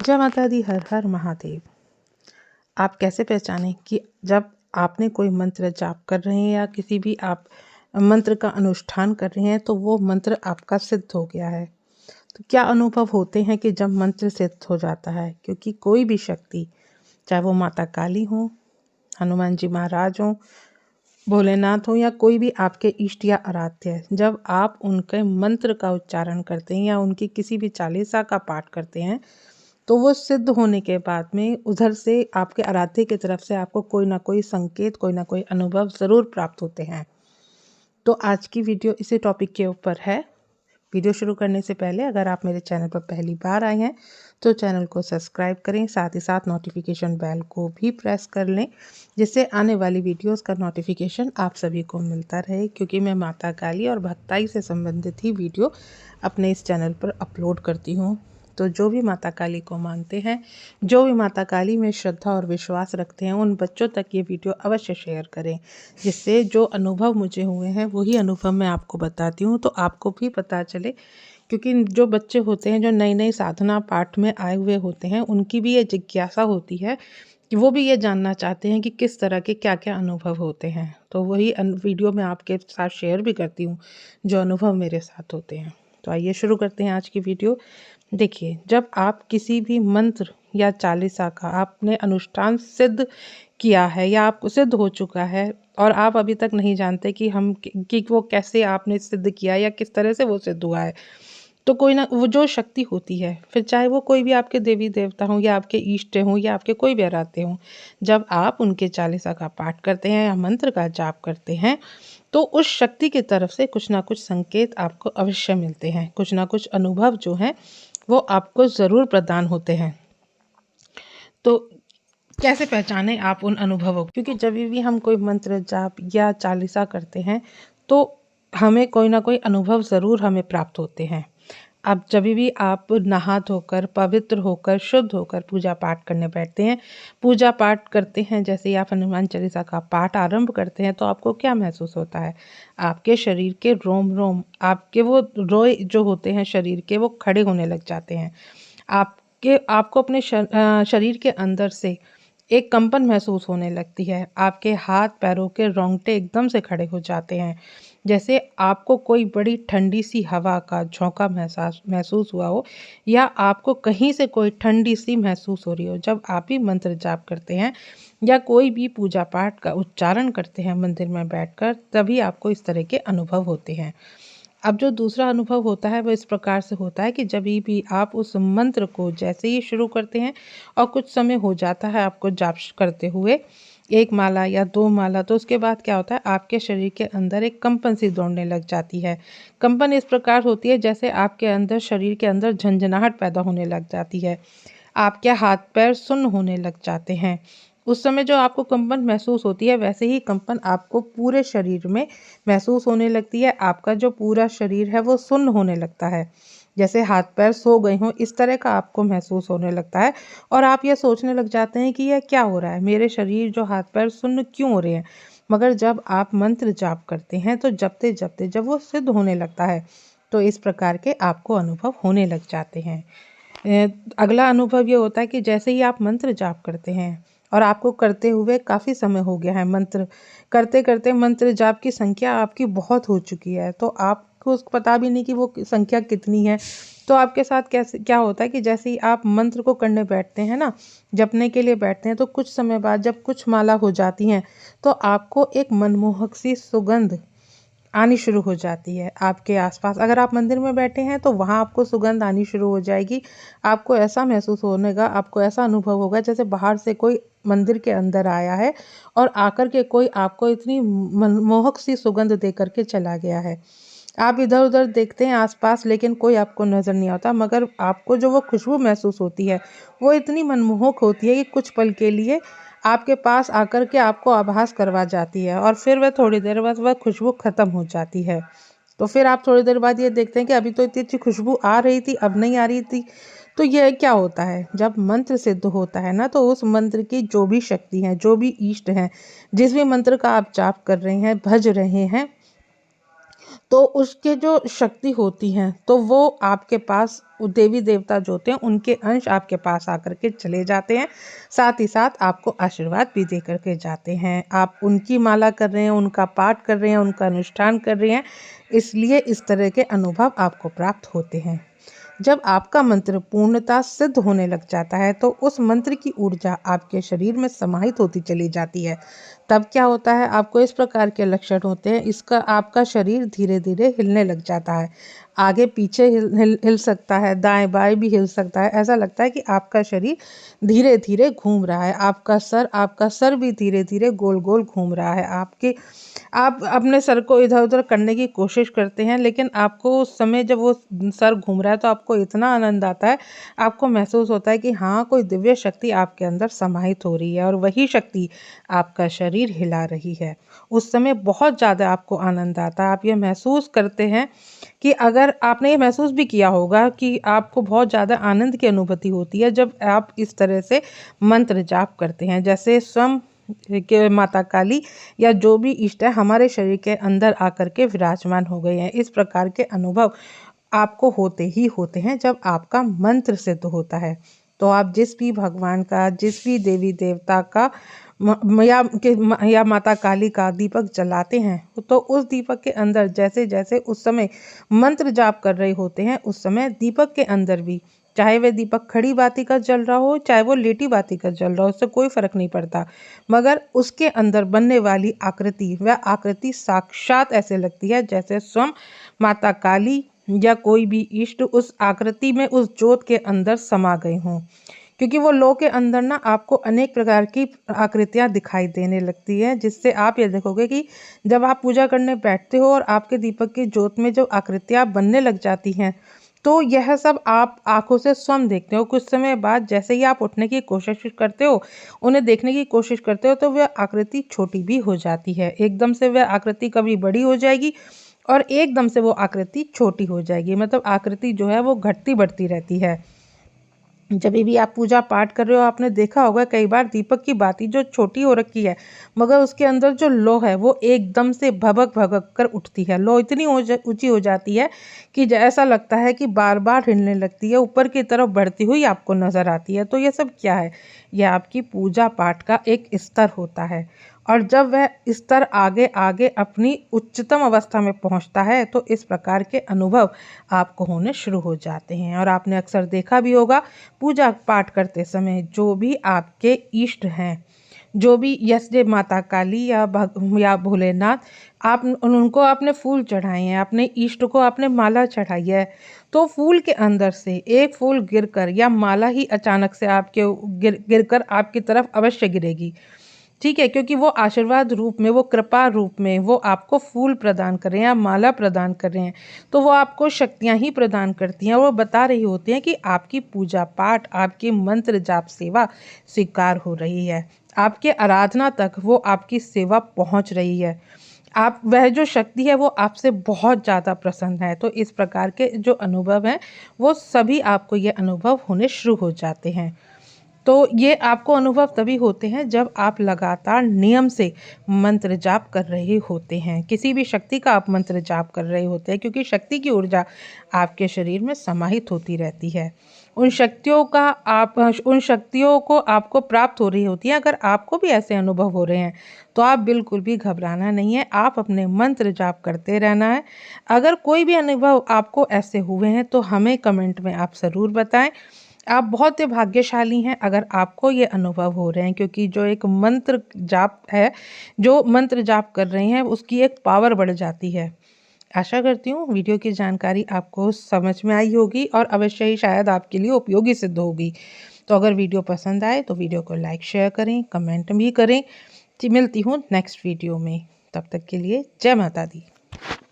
जय माता दी। हर हर महादेव। आप कैसे पहचानें कि जब आपने कोई मंत्र जाप कर रहे हैं या किसी भी आप मंत्र का अनुष्ठान कर रहे हैं तो वो मंत्र आपका सिद्ध हो गया है। तो क्या अनुभव होते हैं कि जब मंत्र सिद्ध हो जाता है? क्योंकि कोई भी शक्ति, चाहे वो माता काली हो, हनुमान जी महाराज हो, भोलेनाथ हो या कोई भी आपके इष्ट या आराध्य है, जब आप उनके मंत्र का उच्चारण करते हैं या उनकी किसी भी चालीसा का पाठ करते हैं तो वो सिद्ध होने के बाद में उधर से आपके आराध्य की तरफ से आपको कोई ना कोई संकेत, कोई ना कोई अनुभव ज़रूर प्राप्त होते हैं। तो आज की वीडियो इसी टॉपिक के ऊपर है। वीडियो शुरू करने से पहले अगर आप मेरे चैनल पर पहली बार आए हैं तो चैनल को सब्सक्राइब करें, साथ ही साथ नोटिफिकेशन बेल को भी प्रेस कर लें जिससे आने वाली वीडियोस का नोटिफिकेशन आप सभी को मिलता रहे। क्योंकि मैं माता काली और भक्ताई से संबंधित ही वीडियो अपने इस चैनल पर अपलोड करती हूँ। तो जो भी माता काली को मानते हैं, जो भी माता काली में श्रद्धा और विश्वास रखते हैं, उन बच्चों तक ये वीडियो अवश्य शेयर करें जिससे जो अनुभव मुझे हुए हैं वही अनुभव मैं आपको बताती हूँ तो आपको भी पता चले। क्योंकि जो बच्चे होते हैं, जो नई नई साधना पाठ में आए हुए होते हैं, उनकी भी ये जिज्ञासा होती है कि वो भी ये जानना चाहते हैं कि किस तरह के क्या क्या अनुभव होते हैं। तो वही वीडियो मैं आपके साथ शेयर भी करती हूँ जो अनुभव मेरे साथ होते हैं। तो आइए शुरू करते हैं आज की वीडियो। देखिए, जब आप किसी भी मंत्र या चालीसा का आपने अनुष्ठान सिद्ध किया है या आपको सिद्ध हो चुका है और आप अभी तक नहीं जानते कि वो कैसे आपने सिद्ध किया या किस तरह से वो सिद्ध हुआ है, तो कोई ना वो जो शक्ति होती है, फिर चाहे वो कोई भी आपके देवी देवता हों या आपके इष्ट हों या आपके कोई भी आराध्य हों, जब आप उनके चालीसा का पाठ करते हैं या मंत्र का जाप करते हैं तो उस शक्ति की तरफ से कुछ ना कुछ संकेत आपको अवश्य मिलते हैं, कुछ ना कुछ अनुभव जो हैं वो आपको ज़रूर प्रदान होते हैं। तो कैसे पहचानें आप उन अनुभवों को? क्योंकि जब भी हम कोई मंत्र जाप या चालीसा करते हैं तो हमें कोई ना कोई अनुभव ज़रूर हमें प्राप्त होते हैं। अब जब भी आप नहा धोकर, पवित्र होकर, शुद्ध होकर पूजा पाठ करने बैठते हैं, पूजा पाठ करते हैं, जैसे ही आप हनुमान चालीसा का पाठ आरंभ करते हैं तो आपको क्या महसूस होता है? आपके शरीर के रोम रोम, आपके वो रोए जो होते हैं शरीर के, वो खड़े होने लग जाते हैं। आपको अपने शरीर के अंदर से एक कंपन महसूस होने लगती है। आपके हाथ पैरों के रोंगटे एकदम से खड़े हो जाते हैं, जैसे आपको कोई बड़ी ठंडी सी हवा का झोंका महसूस हुआ हो या आपको कहीं से कोई ठंडी सी महसूस हो रही हो। जब आप भी मंत्र जाप करते हैं या कोई भी पूजा पाठ का उच्चारण करते हैं मंदिर में बैठकर, तभी आपको इस तरह के अनुभव होते हैं। अब जो दूसरा अनुभव होता है वो इस प्रकार से होता है कि जब भी आप उस मंत्र को जैसे ही शुरू करते हैं और कुछ समय हो जाता है आपको जाप करते हुए, 1 माला या 2 माला, तो उसके बाद क्या होता है, आपके शरीर के अंदर एक कंपन सी दौड़ने लग जाती है। कंपन इस प्रकार होती है जैसे आपके अंदर, शरीर के अंदर झंझनाहट पैदा होने लग जाती है। आपके हाथ पैर सुन्न होने लग जाते हैं। उस समय जो आपको कंपन महसूस होती है वैसे ही कंपन आपको पूरे शरीर में महसूस होने लगती है। आपका जो पूरा शरीर है वो सुन्न होने लगता है, जैसे हाथ पैर सो गए हों, इस तरह का आपको महसूस होने लगता है। और आप ये सोचने लग जाते हैं कि यह क्या हो रहा है, मेरे शरीर जो हाथ पैर सुन्न क्यों हो रहे हैं। मगर जब आप मंत्र जाप करते हैं तो जपते जपते जब वो सिद्ध होने लगता है तो इस प्रकार के आपको अनुभव होने लग जाते हैं। अगला अनुभव ये होता है कि जैसे ही आप मंत्र जाप करते हैं और आपको करते हुए काफ़ी समय हो गया है, मंत्र करते करते मंत्र जाप की संख्या आपकी बहुत हो चुकी है, तो आपको पता भी नहीं कि वो संख्या कितनी है। तो आपके साथ कैसे क्या होता है कि जैसे ही आप मंत्र को करने बैठते हैं ना, जपने के लिए बैठते हैं, तो कुछ समय बाद जब कुछ माला हो जाती हैं तो आपको एक मनमोहक सी सुगंध आनी शुरू हो जाती है आपके आसपास। अगर आप मंदिर में बैठे हैं तो वहाँ आपको सुगंध आनी शुरू हो जाएगी। आपको ऐसा महसूस होनेगा, आपको ऐसा अनुभव होगा जैसे बाहर से कोई मंदिर के अंदर आया है और आकर के कोई आपको इतनी मनमोहक सी सुगंध दे करके चला गया है। आप इधर उधर देखते हैं आसपास, लेकिन कोई आपको नज़र नहीं आता, मगर आपको जो वो खुशबू महसूस होती है वो इतनी मनमोहक होती है कि कुछ पल के लिए आपके पास आकर के आपको आभास करवा जाती है और फिर वह थोड़ी देर बाद वह खुशबू ख़त्म हो जाती है। तो फिर आप थोड़ी देर बाद ये देखते हैं कि अभी तो इतनी अच्छी खुशबू आ रही थी, अब नहीं आ रही थी। तो यह क्या होता है, जब मंत्र सिद्ध होता है ना, तो उस मंत्र की जो भी शक्ति है, जो भी इष्ट हैं, जिस भी मंत्र का आप जाप कर रहे हैं, भज रहे हैं, तो उसके जो शक्ति होती हैं तो वो आपके पास देवी देवता जो होते हैं उनके अंश आपके पास आकर के चले जाते हैं, साथ ही साथ आपको आशीर्वाद भी दे करके जाते हैं। आप उनकी माला कर रहे हैं, उनका पाठ कर रहे हैं, उनका अनुष्ठान कर रहे हैं, इसलिए इस तरह के अनुभव आपको प्राप्त होते हैं। जब आपका मंत्र पूर्णतः सिद्ध होने लग जाता है तो उस मंत्र की ऊर्जा आपके शरीर में समाहित होती चली जाती है। तब क्या होता है, आपको इस प्रकार के लक्षण होते हैं, इसका आपका शरीर धीरे धीरे हिलने लग जाता है, आगे पीछे हिल सकता है, दाएं बाएं भी हिल सकता है। ऐसा लगता है कि आपका शरीर धीरे धीरे घूम रहा है, आपका सर भी धीरे धीरे गोल गोल घूम रहा है। आप अपने सर को इधर उधर करने की कोशिश करते हैं, लेकिन आपको उस समय जब वो सर घूम रहा है तो आपको इतना आनंद आता है, आपको महसूस होता है कि हाँ, कोई दिव्य शक्ति आपके अंदर समाहित हो रही है और वही शक्ति आपका शरीर हिला रही है। उस समय बहुत ज़्यादा आपको आनंद आता है। आप ये महसूस करते हैं कि अगर आपने ये महसूस भी किया होगा कि आपको बहुत ज़्यादा आनंद की अनुभूति होती है जब आप इस तरह से मंत्र जाप करते हैं। जैसे स्वयं के माता काली या जो भी इष्ट है हमारे शरीर के अंदर आकर के विराजमान हो गए हैं। इस प्रकार के अनुभव आपको होते ही होते हैं जब आपका मंत्र सिद्ध होता है। तो आप जिस भी भगवान का, जिस भी देवी देवता का या माता काली का दीपक जलाते हैं तो उस दीपक के अंदर जैसे जैसे उस समय मंत्र जाप कर रहे होते हैं, उस समय दीपक के अंदर भी, चाहे वह दीपक खड़ी बाती का जल रहा हो, चाहे वो लेटी बाती का जल रहा हो, उससे कोई फर्क नहीं पड़ता, मगर उसके अंदर बनने वाली आकृति, वह आकृति साक्षात ऐसे लगती है जैसे स्वयं माता काली या कोई भी इष्ट उस आकृति में, उस ज्योत के अंदर समा गए हों। क्योंकि वो लो के अंदर ना आपको अनेक प्रकार की आकृतियां दिखाई देने लगती है, जिससे आप ये देखोगे कि जब आप पूजा करने बैठते हो और आपके दीपक की ज्योत में जो आकृतियां बनने लग जाती हैं, तो यह सब आप आंखों से स्वयं देखते हो। कुछ समय बाद जैसे ही आप उठने की कोशिश करते हो, उन्हें देखने की कोशिश करते हो, तो वह आकृति छोटी भी हो जाती है। एकदम से वह आकृति कभी बड़ी हो जाएगी और एकदम से वो आकृति छोटी हो जाएगी, मतलब आकृति जो है वो घटती बढ़ती रहती है। जब भी आप पूजा पाठ कर रहे हो, आपने देखा होगा कई बार दीपक की बाती जो छोटी हो रखी है, मगर उसके अंदर जो लौ है वो एकदम से भभक भभक कर उठती है। लौ इतनी ऊंची हो जाती है कि ऐसा लगता है कि बार बार हिलने लगती है, ऊपर की तरफ बढ़ती हुई आपको नजर आती है। तो ये सब क्या है, यह आपकी पूजा पाठ का एक स्तर होता है, और जब वह स्तर आगे आगे अपनी उच्चतम अवस्था में पहुंचता है तो इस प्रकार के अनुभव आपको होने शुरू हो जाते हैं। और आपने अक्सर देखा भी होगा, पूजा पाठ करते समय जो भी आपके इष्ट हैं, जो भी जैसे माता काली या भोलेनाथ, आप उनको आपने फूल चढ़ाए हैं, अपने इष्ट को आपने माला चढ़ाई है, तो फूल के अंदर से एक फूल गिरकर या माला ही अचानक से आपके गिरकर आपकी तरफ अवश्य गिरेगी। ठीक है, क्योंकि वो आशीर्वाद रूप में, वो कृपा रूप में वो आपको फूल प्रदान कर रहे हैं या माला प्रदान कर रहे हैं, तो वो आपको शक्तियां ही प्रदान करती हैं। और वो बता रही होती हैं कि आपकी पूजा पाठ, आपकी मंत्र जाप सेवा स्वीकार हो रही है, आपके आराधना तक वो आपकी सेवा पहुंच रही है, आप वह जो शक्ति है वो आपसे बहुत ज़्यादा प्रसन्न है। तो इस प्रकार के जो अनुभव हैं वो सभी आपको ये अनुभव होने शुरू हो जाते हैं। तो ये आपको अनुभव तभी होते हैं जब आप लगातार नियम से मंत्र जाप कर रहे होते हैं, किसी भी शक्ति का आप मंत्र जाप कर रहे होते हैं, क्योंकि शक्ति की ऊर्जा आपके शरीर में समाहित होती रहती है। उन शक्तियों को आपको प्राप्त हो रही होती है। अगर आपको भी ऐसे अनुभव हो रहे हैं तो आप बिल्कुल भी घबराना नहीं है, आप अपने मंत्र जाप करते रहना है। अगर कोई भी अनुभव आपको ऐसे हुए हैं तो हमें कमेंट में आप ज़रूर बताएं। आप बहुत ही भाग्यशाली हैं अगर आपको ये अनुभव हो रहे हैं, क्योंकि जो एक मंत्र जाप है, जो मंत्र जाप कर रहे हैं, उसकी एक पावर बढ़ जाती है। आशा करती हूँ वीडियो की जानकारी आपको समझ में आई होगी और अवश्य ही शायद आपके लिए उपयोगी सिद्ध होगी। तो अगर वीडियो पसंद आए तो वीडियो को लाइक शेयर करें, कमेंट भी करें। मिलती हूँ नेक्स्ट वीडियो में, तब तक के लिए जय माता दी।